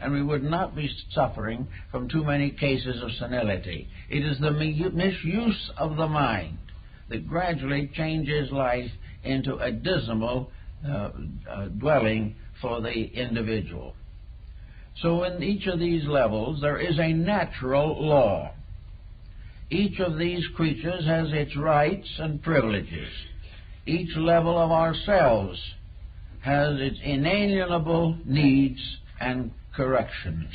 and we would not be suffering from too many cases of senility. It is the misuse of the mind that gradually changes life into a dismal dwelling for the individual. So in each of these levels there is a natural law. Each of these creatures has its rights and privileges. Each level of ourselves has its inalienable needs and corrections.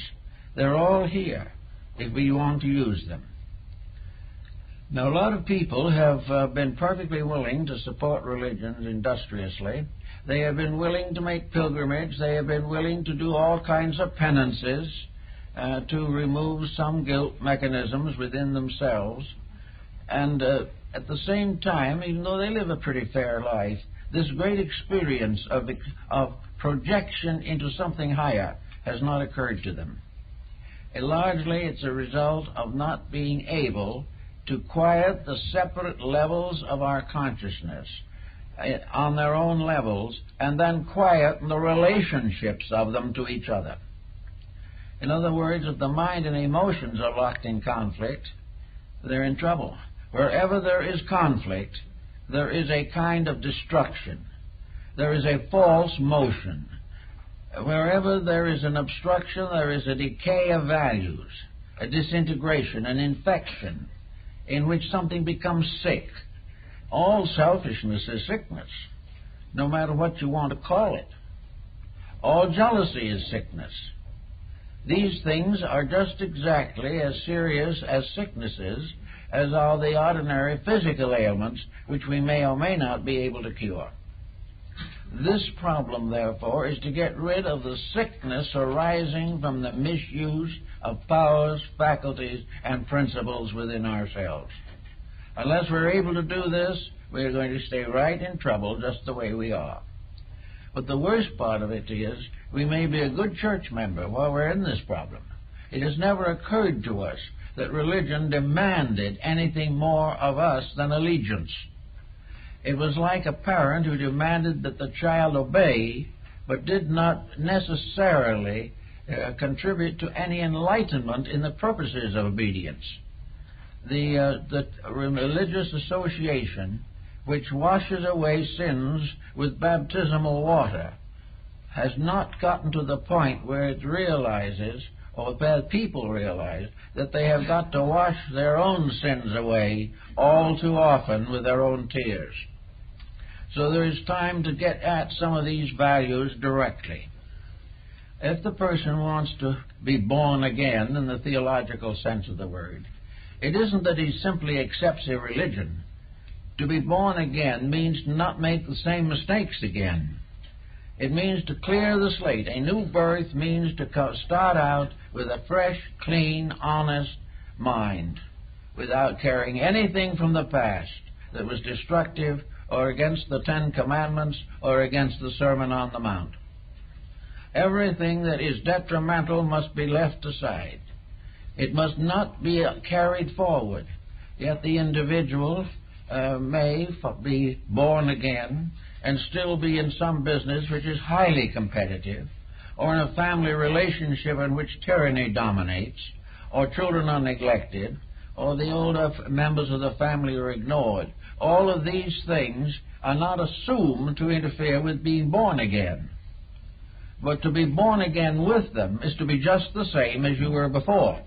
They're all here if we want to use them. Now, a lot of people have been perfectly willing to support religions industriously. They have been willing to make pilgrimage. They have been willing to do all kinds of penances to remove some guilt mechanisms within themselves. And at the same time, even though they live a pretty fair life, this great experience of projection into something higher has not occurred to them. Largely, it's a result of not being able to quiet the separate levels of our consciousness on their own levels, and then quiet the relationships of them to each other. In other words, if the mind and emotions are locked in conflict, they're in trouble. Wherever there is conflict, there is a kind of destruction. There is a false motion. Wherever there is an obstruction, there is a decay of values, a disintegration, an infection, in which something becomes sick. All selfishness is sickness, no matter what you want to call it. All jealousy is sickness. These things are just exactly as serious as sicknesses as are the ordinary physical ailments which we may or may not be able to cure. This problem, therefore, is to get rid of the sickness arising from the misuse of powers, faculties, and principles within ourselves. Unless we're able to do this, we're going to stay right in trouble just the way we are. But the worst part of it is we may be a good church member while we're in this problem. It has never occurred to us that religion demanded anything more of us than allegiance. It was like a parent who demanded that the child obey, but did not necessarily contribute to any enlightenment in the purposes of obedience. The religious association which washes away sins with baptismal water has not gotten to the point where it realizes, or where people realize, that they have got to wash their own sins away all too often with their own tears. So there is time to get at some of these values directly. If the person wants to be born again in the theological sense of the word, it isn't that he simply accepts a religion. To be born again means to not make the same mistakes again. It means to clear the slate. A new birth means to start out with a fresh, clean, honest mind, without carrying anything from the past that was destructive or against the Ten Commandments or against the Sermon on the Mount. Everything that is detrimental must be left aside. It must not be carried forward. Yet the individual may be born again and still be in some business which is highly competitive, or in a family relationship in which tyranny dominates, or children are neglected, or the older members of the family are ignored. All of these things are not assumed to interfere with being born again. But to be born again with them is to be just the same as you were before.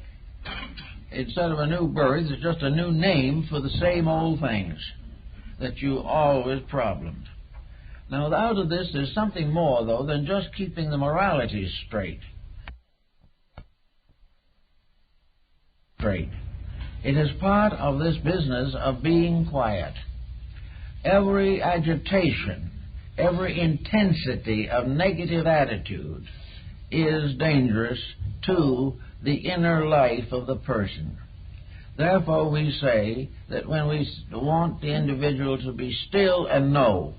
Instead of a new birth, it's just a new name for the same old things that you always problemed. Now, out of this, there's something more, though, than just keeping the moralities straight. It is part of this business of being quiet. Every agitation, every intensity of negative attitude is dangerous to the inner life of the person. Therefore, we say that when we want the individual to be still and know,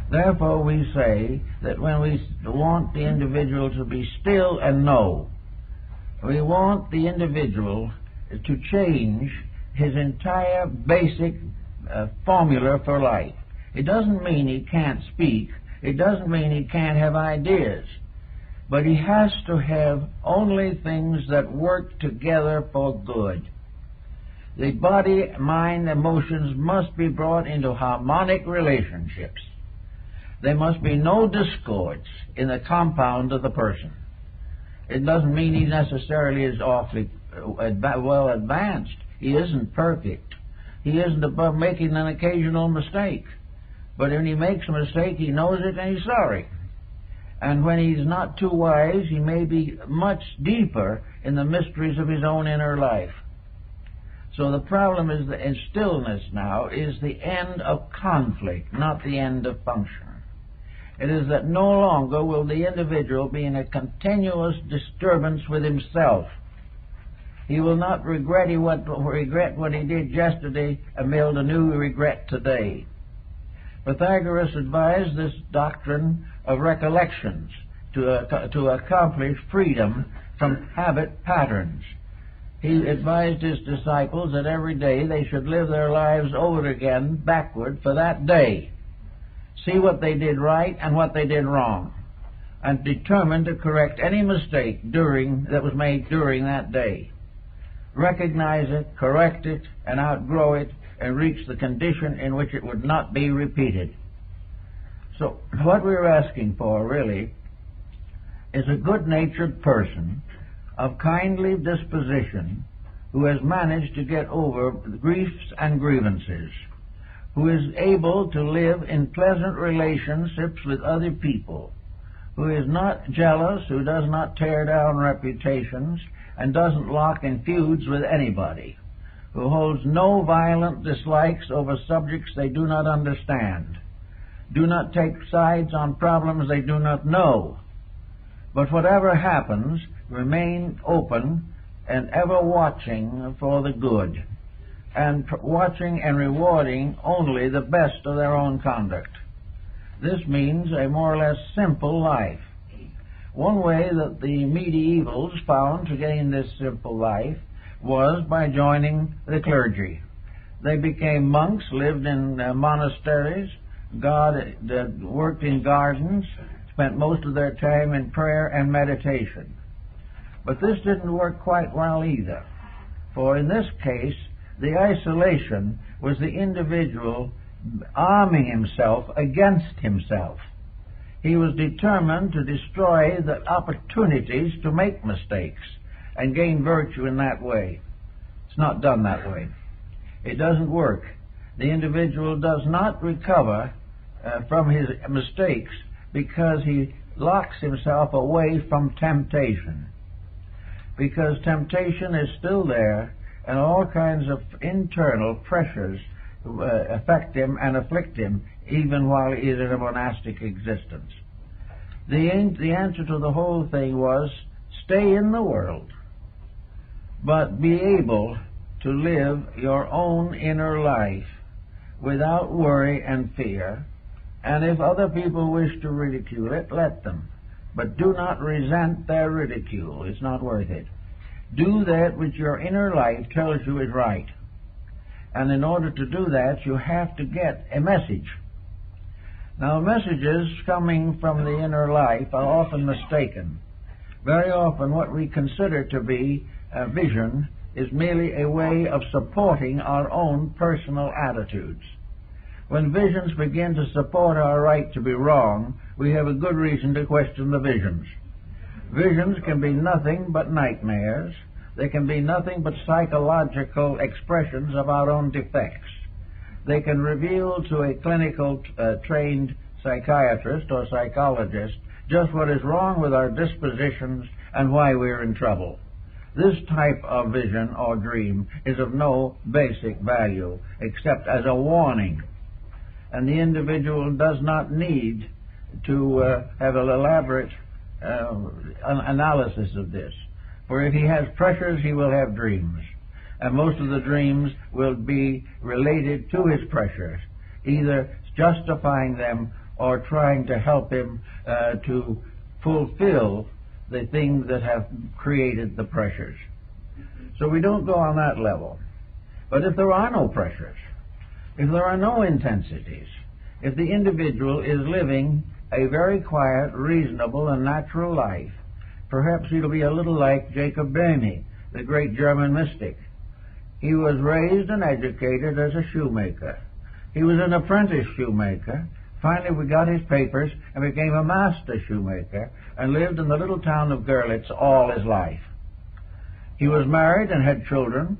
therefore we say that when we want the individual to be still and know, we want the individual to change his entire basic formula for life. It doesn't mean he can't speak. It doesn't mean he can't have ideas. but he has to have only things that work together for good. The body, mind, emotions must be brought into harmonic relationships. There must be no discords in the compound of the person. It doesn't mean he necessarily is awfully well advanced. He isn't perfect. He isn't above making an occasional mistake. But when he makes a mistake, he knows it and he's sorry. And when he's not too wise, he may be much deeper in the mysteries of his own inner life. So the problem is that in stillness now is the end of conflict, not the end of function. It is that no longer will the individual be in a continuous disturbance with himself. He will not regret what he did yesterday and build a new regret today. Pythagoras advised this doctrine of recollections to accomplish freedom from habit patterns. He advised his disciples that every day they should live their lives over again backward for that day. See what they did right and what they did wrong, and determine to correct any mistake that was made during that day. Recognize it, correct it, and outgrow it, and reach the condition in which it would not be repeated. So what we're asking for, really, is a good-natured person of kindly disposition who has managed to get over griefs and grievances, who is able to live in pleasant relationships with other people, who is not jealous, who does not tear down reputations, and doesn't lock in feuds with anybody, who holds no violent dislikes over subjects they do not understand, do not take sides on problems they do not know, but whatever happens, remain open and ever watching for the good, and watching and rewarding only the best of their own conduct. This means a more or less simple life. One way that the medievals found to gain this simple life was by joining the clergy. They became monks, lived in monasteries, worked in gardens, spent most of their time in prayer and meditation. But this didn't work quite well either, for in this case, the isolation was the individual arming himself against himself. He was determined to destroy the opportunities to make mistakes and gain virtue in that way. It's not done that way. It doesn't work. The individual does not recover from his mistakes because he locks himself away from temptation. Because temptation is still there, and all kinds of internal pressures affect him and afflict him even while he is in a monastic existence. The answer to the whole thing was, stay in the world, but be able to live your own inner life without worry and fear, and if other people wish to ridicule it, let them. But do not resent their ridicule. It's not worth it. Do that which your inner life tells you is right. And in order to do that, you have to get a message. Now, messages coming from the inner life are often mistaken. Very often what we consider to be a vision is merely a way of supporting our own personal attitudes. When visions begin to support our right to be wrong, we have a good reason to question the visions. Visions can be nothing but nightmares. They can be nothing but psychological expressions of our own defects. They can reveal to a clinical trained psychiatrist or psychologist just what is wrong with our dispositions and why we're in trouble. This type of vision or dream is of no basic value except as a warning. And the individual does not need to have an elaborate analysis of this. For if he has pressures, he will have dreams. And most of the dreams will be related to his pressures, either justifying them or trying to help him to fulfill the things that have created the pressures. So we don't go on that level. But if there are no pressures, if there are no intensities, if the individual is living a very quiet, reasonable, and natural life, Perhaps he'll be a little like Jacob Boehme, the great German mystic. He was raised and educated as a shoemaker. He was an apprentice shoemaker. Finally, we got his papers and became a master shoemaker and lived in the little town of Görlitz all his life. He was married and had children.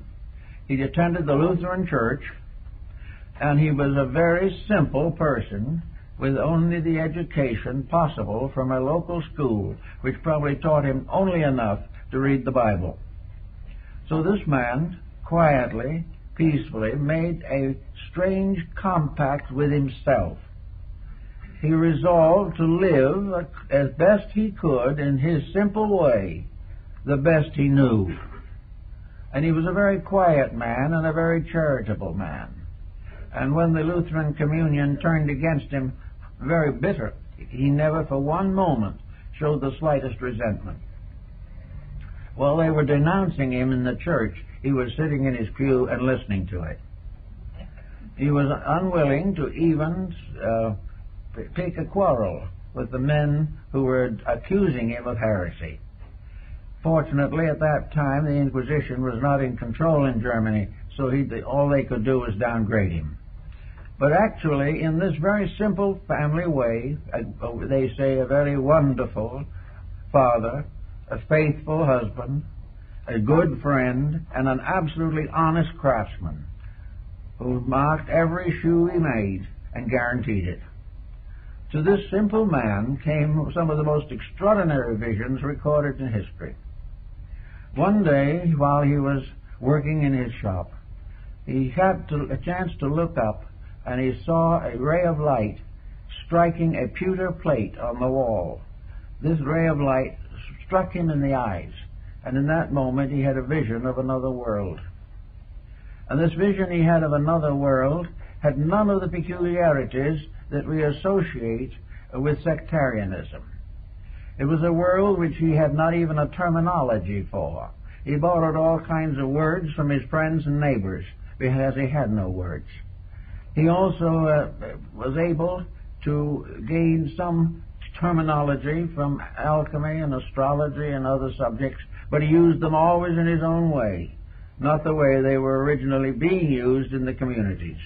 He attended the Lutheran Church, and he was a very simple person with only the education possible from a local school, which probably taught him only enough to read the Bible. So this man quietly, peacefully made a strange compact with himself. He resolved to live as best he could in his simple way, the best he knew. And he was a very quiet man and a very charitable man. And when the Lutheran Communion turned against him, very bitter, he never for one moment showed the slightest resentment. While they were denouncing him in the church, he was sitting in his pew and listening to it. He was unwilling to even pick a quarrel with the men who were accusing him of heresy. Fortunately, at that time, the Inquisition was not in control in Germany, so all they could do was downgrade him. But actually, in this very simple family way, they say a very wonderful father, a faithful husband, a good friend, and an absolutely honest craftsman who marked every shoe he made and guaranteed it. To this simple man came some of the most extraordinary visions recorded in history. One day, while he was working in his shop, he had a chance to look up, and he saw a ray of light striking a pewter plate on the wall. This ray of light struck him in the eyes, and in that moment he had a vision of another world. And this vision he had of another world had none of the peculiarities that we associate with sectarianism. It was a world which he had not even a terminology for. He borrowed all kinds of words from his friends and neighbors because he had no words. He also was able to gain some terminology from alchemy and astrology and other subjects, but he used them always in his own way, not the way they were originally being used in the communities.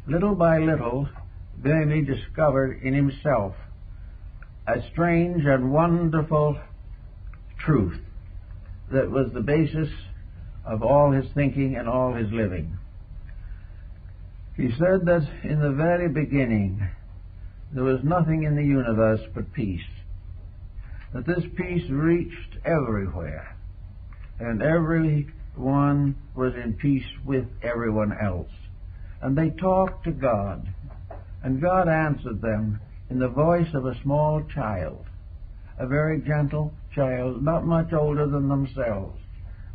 Little by little, Boehme discovered in himself a strange and wonderful truth that was the basis of all his thinking and all his living. He said that in the very beginning there was nothing in the universe but peace, that this peace reached everywhere, and everyone was in peace with everyone else. And they talked to God, and God answered them in the voice of a small child, a very gentle child, not much older than themselves,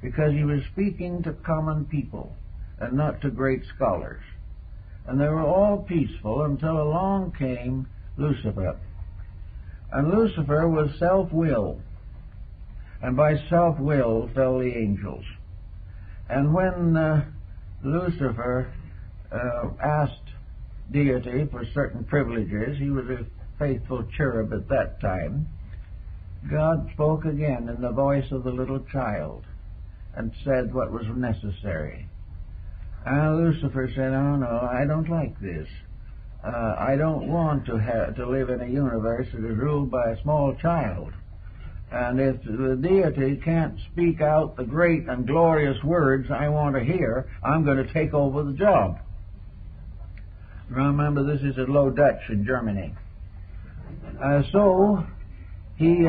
because he was speaking to common people and not to great scholars. And they were all peaceful until along came Lucifer. And Lucifer was self-will, and by self-will fell the angels. And when Lucifer asked deity for certain privileges, he was a faithful cherub at that time, God spoke again in the voice of the little child and said what was necessary. And Lucifer said, "Oh no, I don't like this. I don't want to live in a universe that is ruled by a small child. And if the deity can't speak out the great and glorious words I want to hear, I'm going to take over the job." Remember, this is in Low Dutch in Germany. So he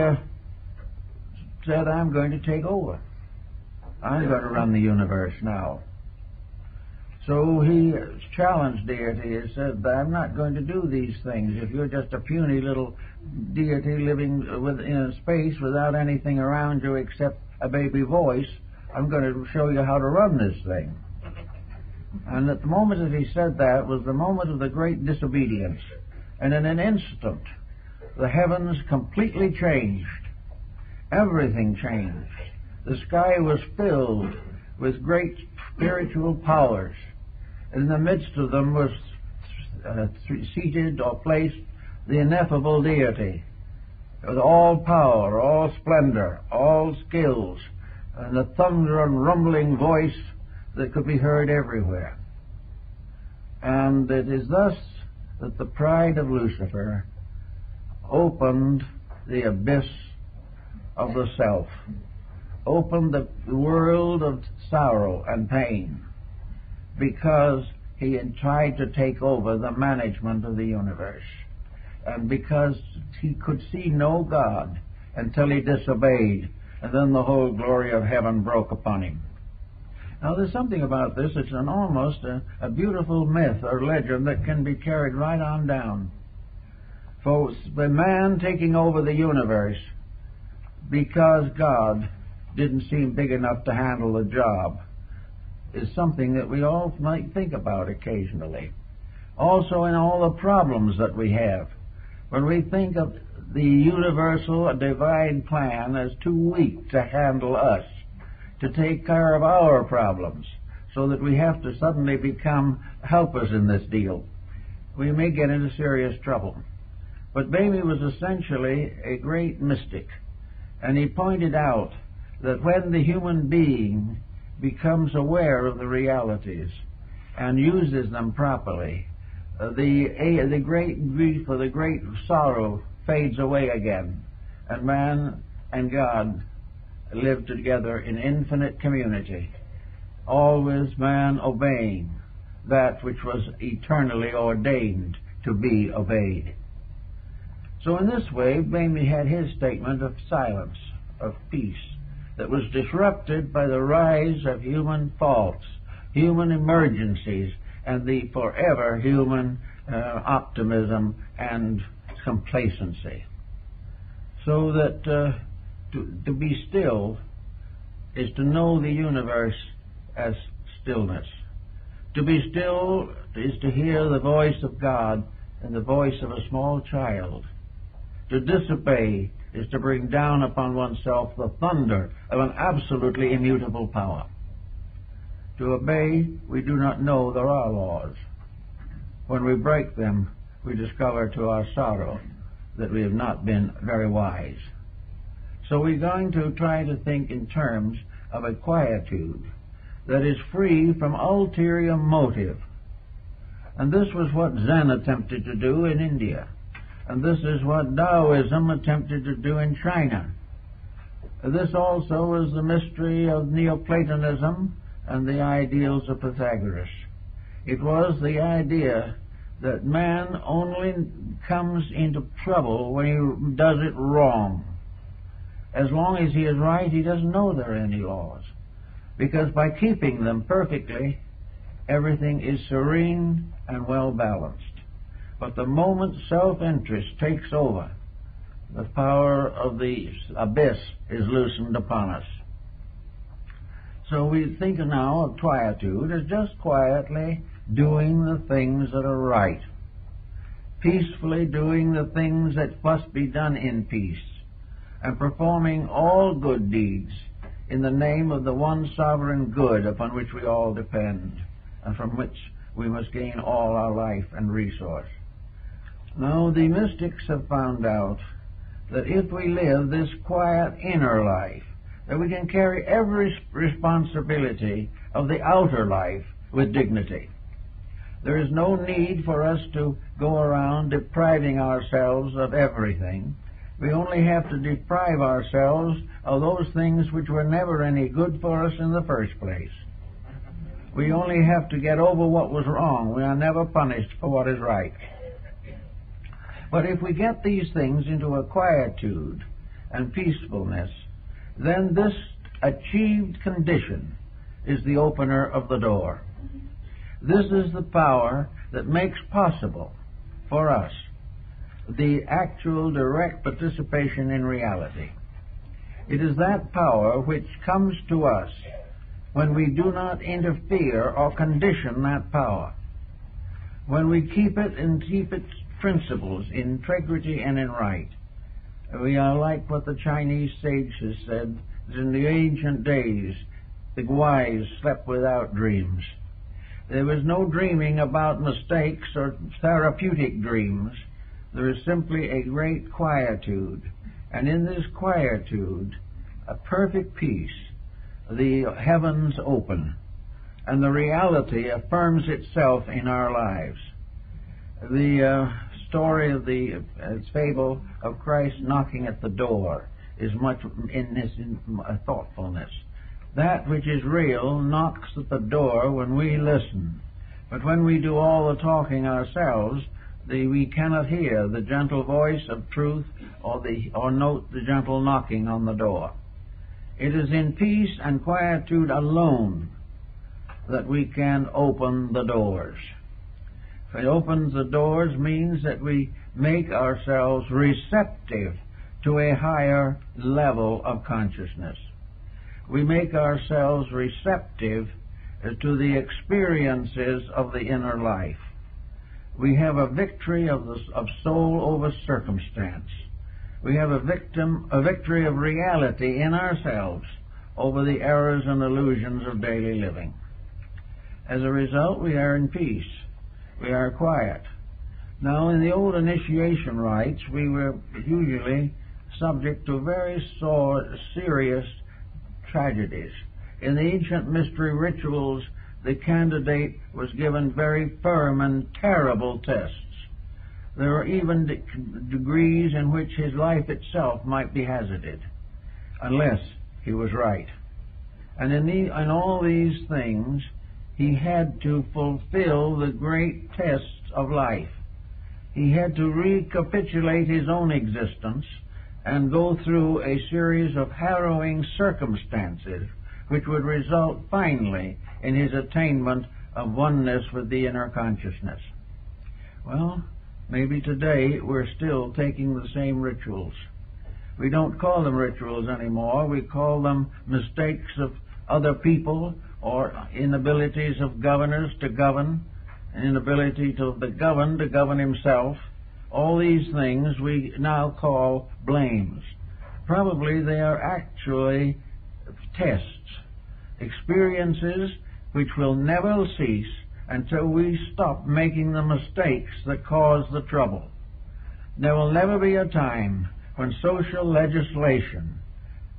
said, "I'm going to take over. I'm going to run the universe now." So he challenged deity and said, "I'm not going to do these things. If you're just a puny little deity living in space without anything around you except a baby voice, I'm going to show you how to run this thing." And at the moment that he said that was the moment of the great disobedience. And in an instant, the heavens completely changed. Everything changed. The sky was filled with great spiritual powers. In the midst of them was seated or placed the ineffable deity, with all power, all splendor, all skills, and a thunder and rumbling voice that could be heard everywhere. And it is thus that the pride of Lucifer opened the abyss of the self, opened the world of sorrow and pain, because he had tried to take over the management of the universe, and because he could see no God until he disobeyed, and then the whole glory of heaven broke upon him. Now, there's something about this. It's almost a beautiful myth or legend that can be carried right on down. For the man taking over the universe because God didn't seem big enough to handle the job is something that we all might think about occasionally. Also in all the problems that we have. When we think of the universal divine plan as too weak to handle us, to take care of our problems, so that we have to suddenly become helpers in this deal, we may get into serious trouble. But Bamey was essentially a great mystic, and he pointed out that when the human being becomes aware of the realities and uses them properly, the great grief or the great sorrow fades away again, and man and God live together in infinite community, always man obeying that which was eternally ordained to be obeyed. So in this way, Bamey had his statement of silence, of peace, that was disrupted by the rise of human faults, human emergencies, and the forever human optimism and complacency. So that to be still is to know the universe as stillness. To be still is to hear the voice of God and the voice of a small child. To disobey is to bring down upon oneself the thunder of an absolutely immutable power. To obey, we do not know there are laws. When we break them, we discover to our sorrow that we have not been very wise. So we're going to try to think in terms of a quietude that is free from ulterior motive. And this was what Zen attempted to do in India. And this is what Taoism attempted to do in China. This also is the mystery of Neoplatonism and the ideals of Pythagoras. It was the idea that man only comes into trouble when he does it wrong. As long as he is right, he doesn't know there are any laws. Because by keeping them perfectly, everything is serene and well balanced. But the moment self-interest takes over, the power of the abyss is loosened upon us. So we think now of quietude as just quietly doing the things that are right, peacefully doing the things that must be done in peace, and performing all good deeds in the name of the one sovereign good upon which we all depend, and from which we must gain all our life and resource. Now, the mystics have found out that if we live this quiet inner life, that we can carry every responsibility of the outer life with dignity. There is no need for us to go around depriving ourselves of everything. We only have to deprive ourselves of those things which were never any good for us in the first place. We only have to get over what was wrong. We are never punished for what is right. But if we get these things into a quietude and peacefulness, then this achieved condition is the opener of the door. This is the power that makes possible for us the actual direct participation in reality. It is that power which comes to us when we do not interfere or condition that power. When we keep it and keep its principles in integrity and in right. We are like what the Chinese sages said, that in the ancient days the wise slept without dreams. There was no dreaming about mistakes or therapeutic dreams. There is simply a great quietude And in this quietude, a perfect peace, the heavens open, and the reality affirms itself in our lives. The story of the fable of Christ knocking at the door is much in this thoughtfulness. That which is real knocks at the door when we listen. But when we do all the talking ourselves, we cannot hear the gentle voice of truth or note the gentle knocking on the door. It is in peace and quietude alone that we can open the doors. It opens the doors means that we make ourselves receptive to a higher level of consciousness. We make ourselves receptive to the experiences of the inner life. We have a victory of soul over circumstance. We have a victory of reality in ourselves over the errors and illusions of daily living. As a result, we are in peace. We are quiet. Now, in the old initiation rites, we were usually subject to very serious tragedies. In the ancient mystery rituals, the candidate was given very firm and terrible tests. There were even degrees in which his life itself might be hazarded, unless he was right. And in all these things, he had to fulfill the great tests of life. He had to recapitulate his own existence and go through a series of harrowing circumstances which would result finally in his attainment of oneness with the inner consciousness. Well, maybe today we're still taking the same rituals. We don't call them rituals anymore. We call them mistakes of other people or inabilities of governors to govern, inability of the governed to govern himself. All these things we now call blames. Probably they are actually tests, experiences which will never cease until we stop making the mistakes that cause the trouble. There will never be a time when social legislation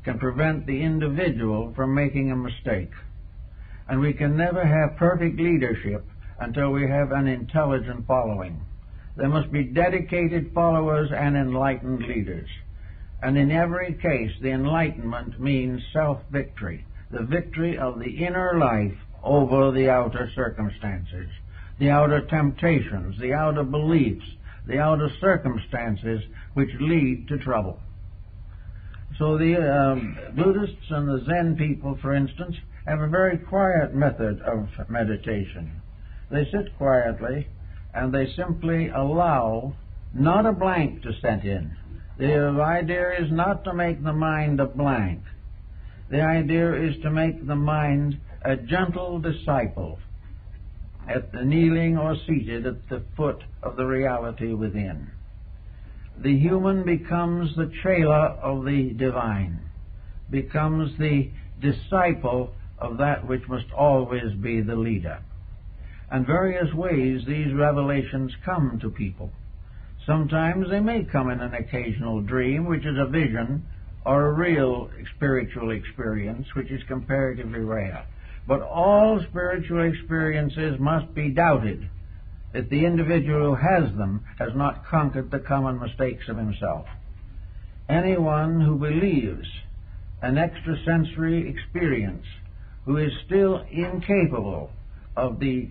can prevent the individual from making a mistake. And we can never have perfect leadership until we have an intelligent following. There must be dedicated followers and enlightened leaders. And in every case, the enlightenment means self-victory, the victory of the inner life over the outer circumstances, the outer temptations, the outer beliefs, the outer circumstances which lead to trouble. So the Buddhists and the Zen people, for instance, have a very quiet method of meditation. They sit quietly and they simply allow not a blank to set in. The idea is not to make the mind a blank. The idea is to make the mind a gentle disciple, kneeling or seated at the foot of the reality within. The human becomes the chela of the divine, becomes the disciple of that which must always be the leader. And various ways these revelations come to people. Sometimes they may come in an occasional dream, which is a vision, or a real spiritual experience, which is comparatively rare. But all spiritual experiences must be doubted if the individual who has them has not conquered the common mistakes of himself. Anyone who believes an extrasensory experience, who is still incapable of the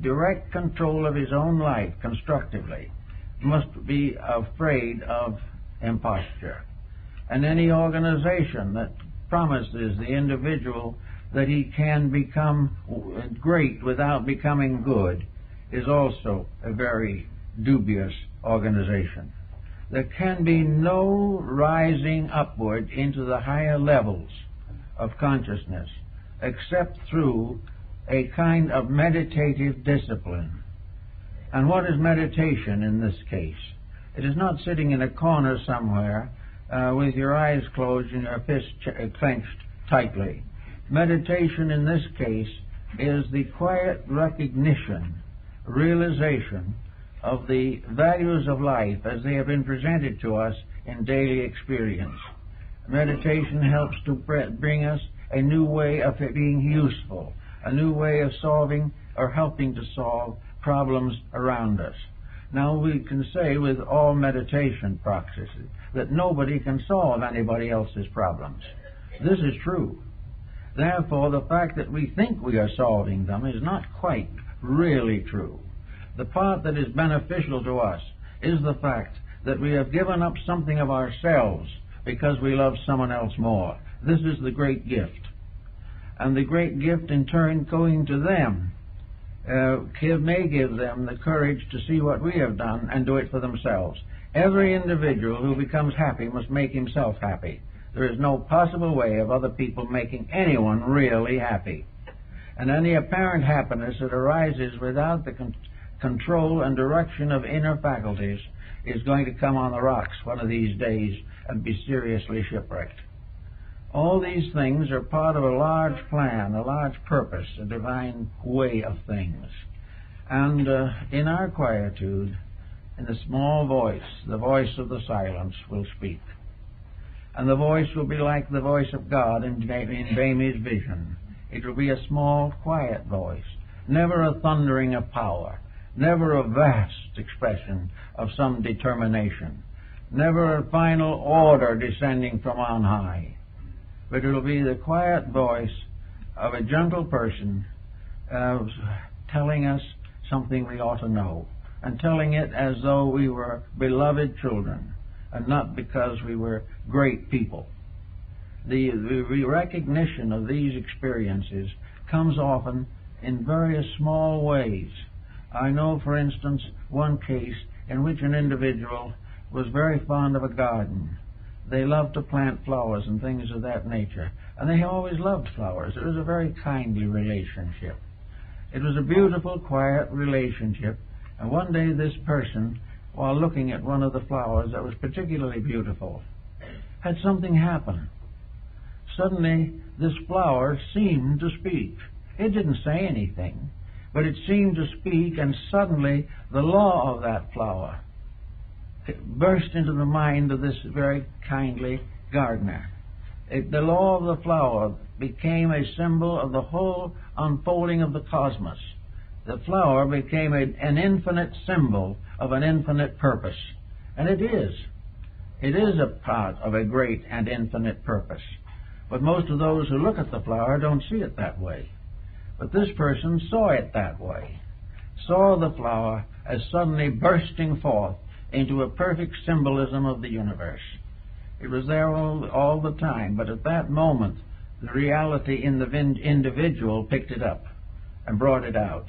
direct control of his own life constructively, must be afraid of imposture. And any organization that promises the individual that he can become great without becoming good is also a very dubious organization. There can be no rising upward into the higher levels of consciousness except through a kind of meditative discipline. And what is meditation in this case? It is not sitting in a corner somewhere with your eyes closed and your fists clenched tightly. Meditation in this case is the quiet recognition, realization of the values of life as they have been presented to us in daily experience. Meditation helps to bring us a new way of being useful, a new way of solving or helping to solve problems around us. Now, we can say with all meditation practices that nobody can solve anybody else's problems. This is true. Therefore, the fact that we think we are solving them is not quite really true. The part that is beneficial to us is the fact that we have given up something of ourselves because we love someone else more. This is the great gift. And the great gift, in turn, going to them, may give them the courage to see what we have done and do it for themselves. Every individual who becomes happy must make himself happy. There is no possible way of other people making anyone really happy. And any apparent happiness that arises without the control and direction of inner faculties is going to come on the rocks one of these days and be seriously shipwrecked. All these things are part of a large plan, a large purpose, a divine way of things. And in our quietude, in the small voice, the voice of the silence will speak. And the voice will be like the voice of God in Bami's vision. It will be a small, quiet voice, never a thundering of power, never a vast expression of some determination, never a final order descending from on high. But it will be the quiet voice of a gentle person telling us something we ought to know, and telling it as though we were beloved children, and not because we were great people. The recognition of these experiences comes often in various small ways. I know, for instance, one case in which an individual was very fond of a garden. They loved to plant flowers and things of that nature, and they always loved flowers. It was a very kindly relationship. It was a beautiful, quiet relationship, and one day this person, while looking at one of the flowers that was particularly beautiful, had something happen. Suddenly, this flower seemed to speak. It didn't say anything, but it seemed to speak, and suddenly the law of that flower burst into the mind of this very kindly gardener. The law of the flower became a symbol of the whole unfolding of the cosmos. The flower became an infinite symbol of an infinite purpose. And it is. It is a part of a great and infinite purpose. But most of those who look at the flower don't see it that way. But this person saw it that way. Saw the flower as suddenly bursting forth into a perfect symbolism of the universe. It was there all the time, but at that moment, the reality in the individual picked it up and brought it out.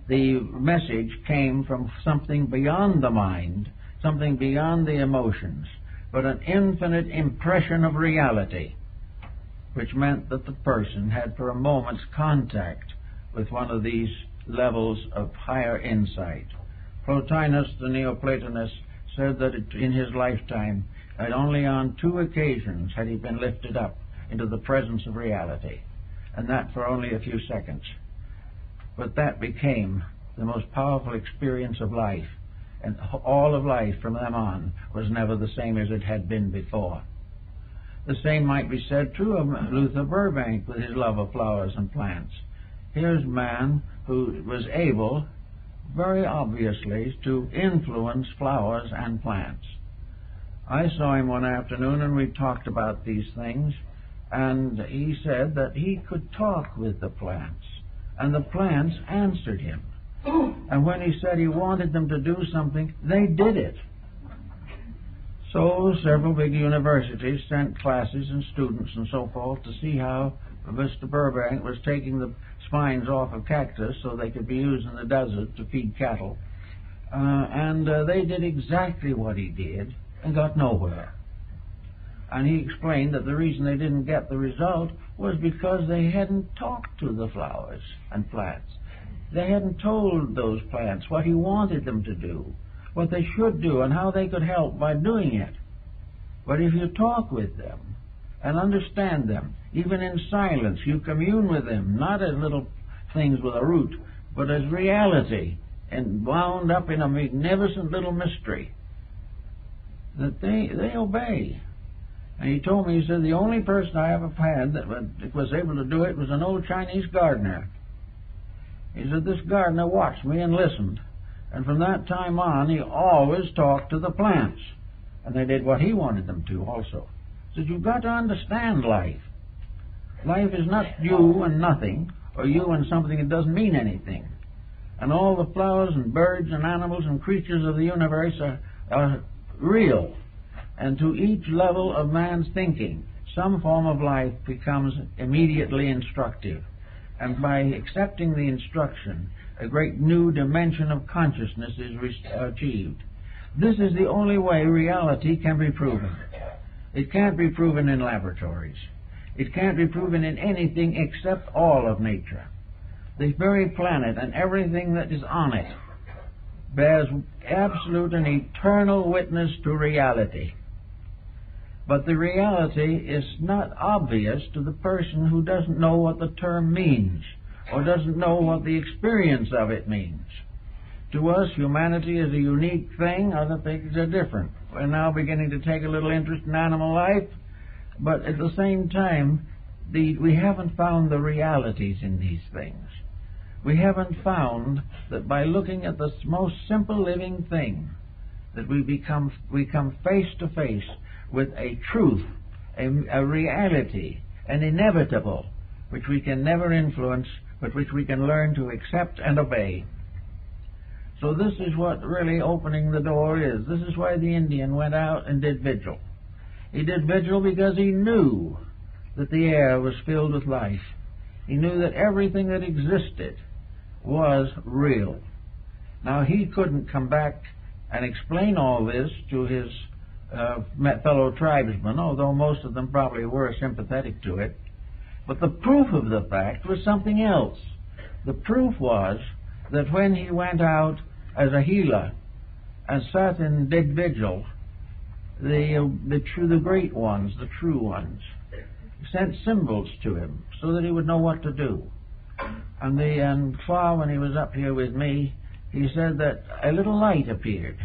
The message came from something beyond the mind, something beyond the emotions, but an infinite impression of reality, which meant that the person had for a moment's contact with one of these levels of higher insight. Plotinus, the Neoplatonist, said that in his lifetime, that only on 2 occasions had he been lifted up into the presence of reality, and that for only a few seconds. But that became the most powerful experience of life, and all of life from then on was never the same as it had been before. The same might be said true of Luther Burbank with his love of flowers and plants. Here's a man who was able, very obviously, to influence flowers and plants. I saw him one afternoon and we talked about these things, and he said that he could talk with the plants, and the plants answered him. And when he said he wanted them to do something, they did it. So several big universities sent classes and students and so forth to see how Mr. Burbank was taking the spines off of cactus so they could be used in the desert to feed cattle. And they did exactly what he did and got nowhere. And he explained that the reason they didn't get the result was because they hadn't talked to the flowers and plants. They hadn't told those plants what he wanted them to do, what they should do, and how they could help by doing it. But if you talk with them and understand them, even in silence, you commune with them, not as little things with a root, but as reality, and wound up in a magnificent little mystery. that they obey. And he told me, he said, the only person I ever had that was able to do it was an old Chinese gardener. He said, this gardener watched me and listened. And from that time on, he always talked to the plants. And they did what he wanted them to also. He said, you've got to understand life. Life is not you and nothing, or you and something that doesn't mean anything. And all the flowers and birds and animals and creatures of the universe are real. And to each level of man's thinking, some form of life becomes immediately instructive. And by accepting the instruction, a great new dimension of consciousness is achieved. This is the only way reality can be proven. It can't be proven in laboratories. It can't be proven in anything except all of nature. The very planet and everything that is on it bears absolute and eternal witness to reality. But the reality is not obvious to the person who doesn't know what the term means, or doesn't know what the experience of it means. To us, humanity is a unique thing. Other things are different. We're now beginning to take a little interest in animal life, but at the same time, we haven't found the realities in these things. We haven't found that by looking at the most simple living thing, that we come face to face with a truth, a reality, an inevitable, which we can never influence, but which we can learn to accept and obey. So this is what really opening the door is. This is why the Indian went out and did vigil. He did vigil because he knew that the air was filled with life. He knew that everything that existed was real. Now, he couldn't come back and explain all this to his fellow tribesmen, although most of them probably were sympathetic to it. But the proof of the fact was something else. The proof was that when he went out as a healer and sat and did vigil, the great ones, the true ones, sent symbols to him so that he would know what to do. And far when he was up here with me, he said that a little light appeared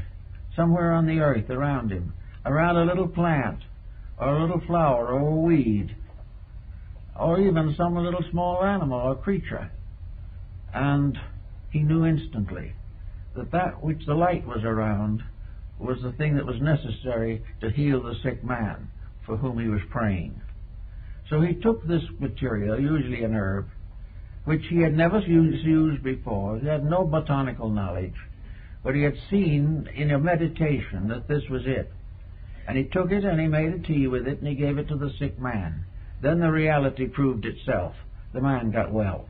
somewhere on the earth around him, around a little plant, or a little flower, or a weed, or even some little small animal or creature. And he knew instantly that that which the light was around was the thing that was necessary to heal the sick man for whom he was praying. So he took this material, usually an herb, which he had never used before. He had no botanical knowledge, but he had seen in a meditation that this was it. And he took it and he made a tea with it and he gave it to the sick man. Then the reality proved itself. The man got well.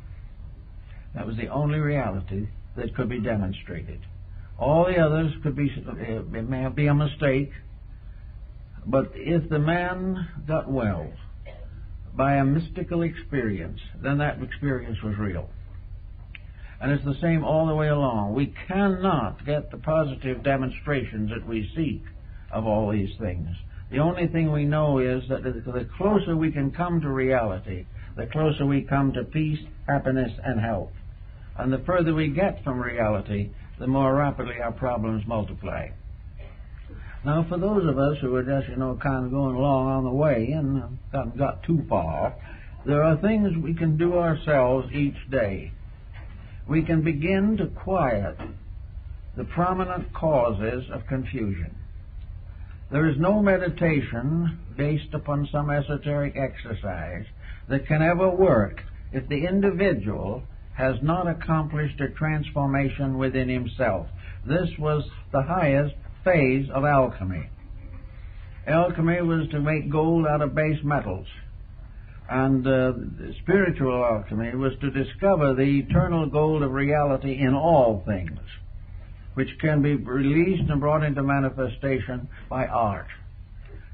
That was the only reality that could be demonstrated. All the others could be, it may be a mistake, but if the man got well by a mystical experience, then that experience was real. And it's the same all the way along. We cannot get the positive demonstrations that we seek of all these things. The only thing we know is that the closer we can come to reality, the closer we come to peace, happiness, and health. And the further we get from reality, the more rapidly our problems multiply. Now, for those of us who are just, kind of going along on the way and haven't got too far, there are things we can do ourselves each day. We can begin to quiet the prominent causes of confusion. There is no meditation based upon some esoteric exercise that can ever work if the individual has not accomplished a transformation within himself. This was the highest phase of alchemy. Alchemy was to make gold out of base metals. And spiritual alchemy was to discover the eternal gold of reality in all things, which can be released and brought into manifestation by art.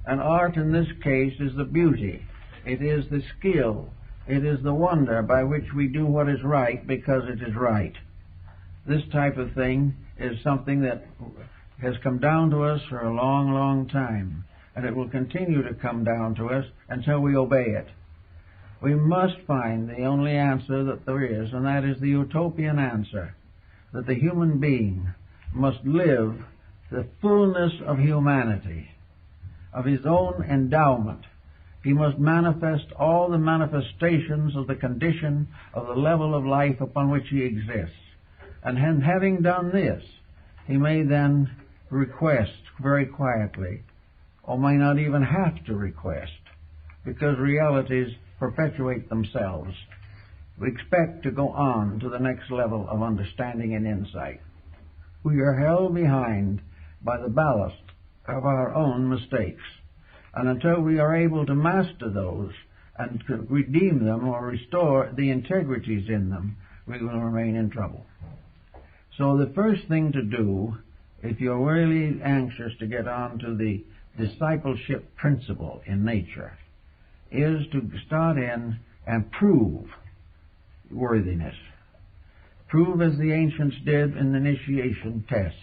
And art in this case is the beauty. It is the skill. It is the wonder by which we do what is right because it is right. This type of thing is something that has come down to us for a long, long time, and it will continue to come down to us until we obey it. We must find the only answer that there is, and that is the utopian answer, that the human being must live the fullness of humanity of his own endowment. He must manifest all the manifestations of the condition of the level of life upon which he exists. And having done this, he may then request very quietly, or may not even have to request, because realities perpetuate themselves. We expect to go on to the next level of understanding and insight. We are held behind by the ballast of our own mistakes. And until we are able to master those and to redeem them or restore the integrities in them, we will remain in trouble. So the first thing to do, if you're really anxious to get on to the discipleship principle in nature, is to start in and prove worthiness. Prove as the ancients did in initiation tests.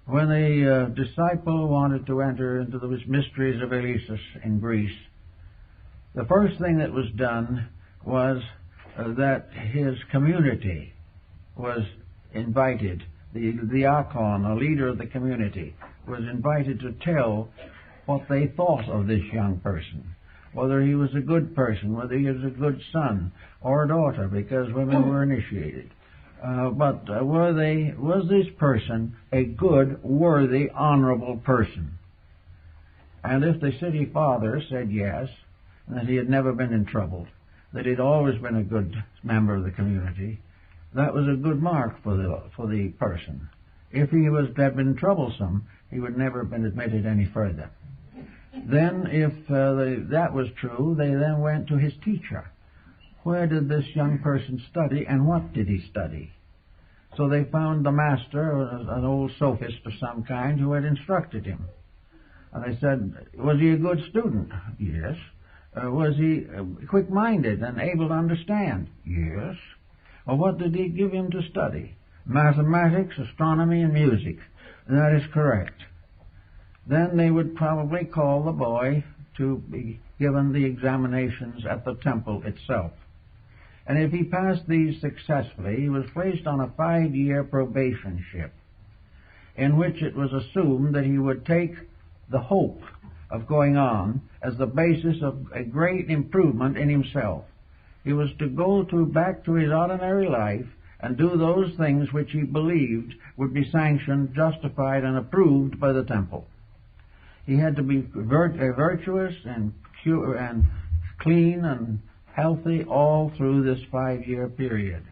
When a disciple wanted to enter into the mysteries of Eleusis in Greece, the first thing that was done was that his community was invited. The diakon, a leader of the community, was invited to tell what they thought of this young person, whether he was a good person, whether he was a good son or daughter, because women were initiated. Was this person a good, worthy, honorable person? And if the city father said yes, that he had never been in trouble, that he'd always been a good member of the community, that was a good mark for the person. If he had been troublesome, he would never have been admitted any further. Then, if that was true, they then went to his teacher. Where did this young person study, and what did he study? So they found the master, an old sophist of some kind, who had instructed him. And they said, was he a good student? Yes. Was he quick-minded and able to understand? Yes. Well, what did he give him to study? Mathematics, astronomy, and music. That is correct. Then they would probably call the boy to be given the examinations at the temple itself. And if he passed these successfully, he was placed on a 5-year probationship, in which it was assumed that he would take the hope of going on as the basis of a great improvement in himself. He was to go back to his ordinary life and do those things which he believed would be sanctioned, justified, and approved by the temple. He had to be virtuous and pure and clean and healthy all through this 5-year period.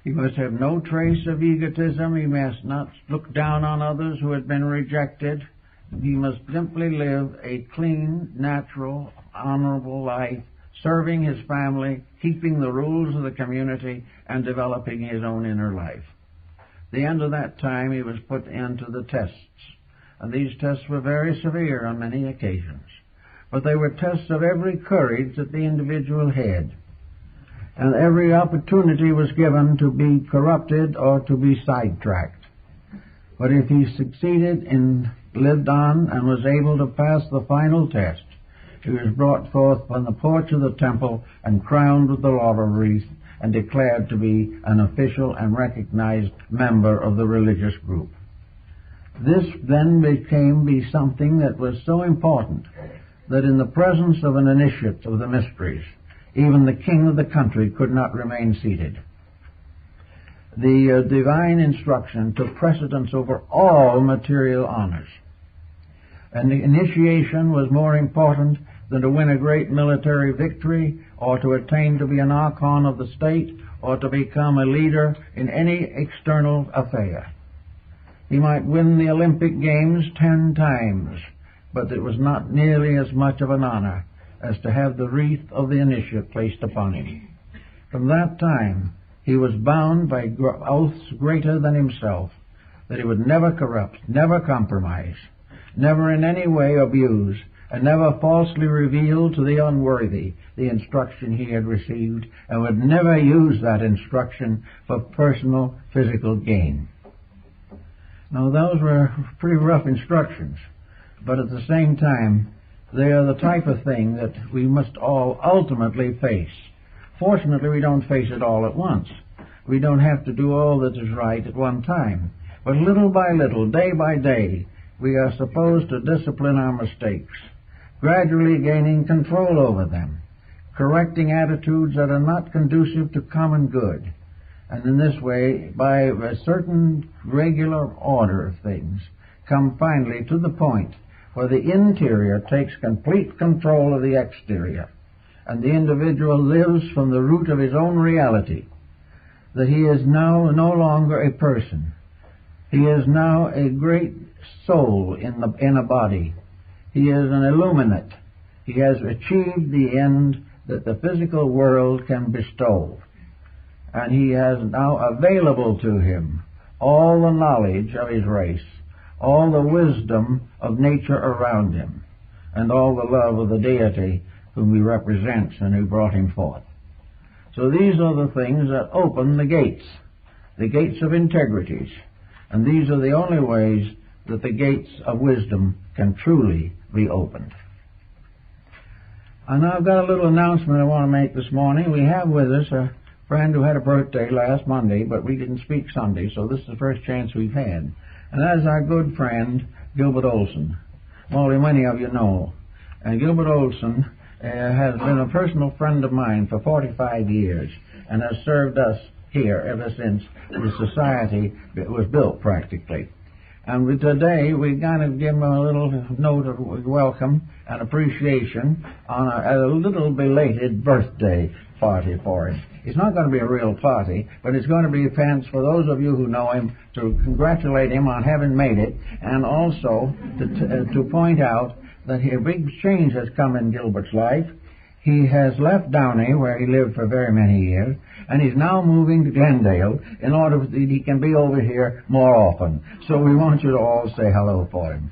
He must have no trace of egotism. He must not look down on others who had been rejected. He must simply live a clean, natural, honorable life, serving his family, keeping the rules of the community, and developing his own inner life. At the end of that time, he was put into the tests. And these tests were very severe on many occasions. But they were tests of every courage that the individual had. And every opportunity was given to be corrupted or to be sidetracked. But if he succeeded and lived on and was able to pass the final test, he was brought forth on the porch of the temple and crowned with the laurel wreath and declared to be an official and recognized member of the religious group. This then became something that was so important that in the presence of an initiate of the mysteries, even the king of the country could not remain seated. The divine instruction took precedence over all material honors. And the initiation was more important than to win a great military victory or to attain to be an archon of the state or to become a leader in any external affair. He might win the Olympic Games 10 times, but it was not nearly as much of an honor as to have the wreath of the initiate placed upon him. From that time, he was bound by oaths greater than himself that he would never corrupt, never compromise, never in any way abuse, and never falsely reveal to the unworthy the instruction he had received, and would never use that instruction for personal physical gain. Now, those were pretty rough instructions, but at the same time, they are the type of thing that we must all ultimately face. Fortunately, we don't face it all at once. We don't have to do all that is right at one time. But little by little, day by day, we are supposed to discipline our mistakes, gradually gaining control over them, correcting attitudes that are not conducive to common good, and in this way, by a certain regular order of things, come finally to the point where the interior takes complete control of the exterior, and the individual lives from the root of his own reality, that he is now no longer a person. He is now a great soul in a body. He is an illuminate. He has achieved the end that the physical world can bestow. And he has now available to him all the knowledge of his race, all the wisdom of nature around him, and all the love of the deity whom he represents and who brought him forth. So these are the things that open the gates of integrities. And these are the only ways that the gates of wisdom can truly be opened. And I've got a little announcement I want to make this morning. We have with us a friend who had a birthday last Monday, but we didn't speak Sunday, so this is the first chance we've had. And that is our good friend, Gilbert Olson. Well, many of you know. And Gilbert Olson has been a personal friend of mine for 45 years and has served us here ever since the society was built practically. And today we kind of give him a little note of welcome and appreciation on a little belated birthday party for him. It's not going to be a real party, but it's going to be a chance for those of you who know him to congratulate him on having made it, and also to point out that a big change has come in Gilbert's life. He has left Downey, where he lived for very many years, and he's now moving to Glendale in order that he can be over here more often. So we want you to all say hello for him.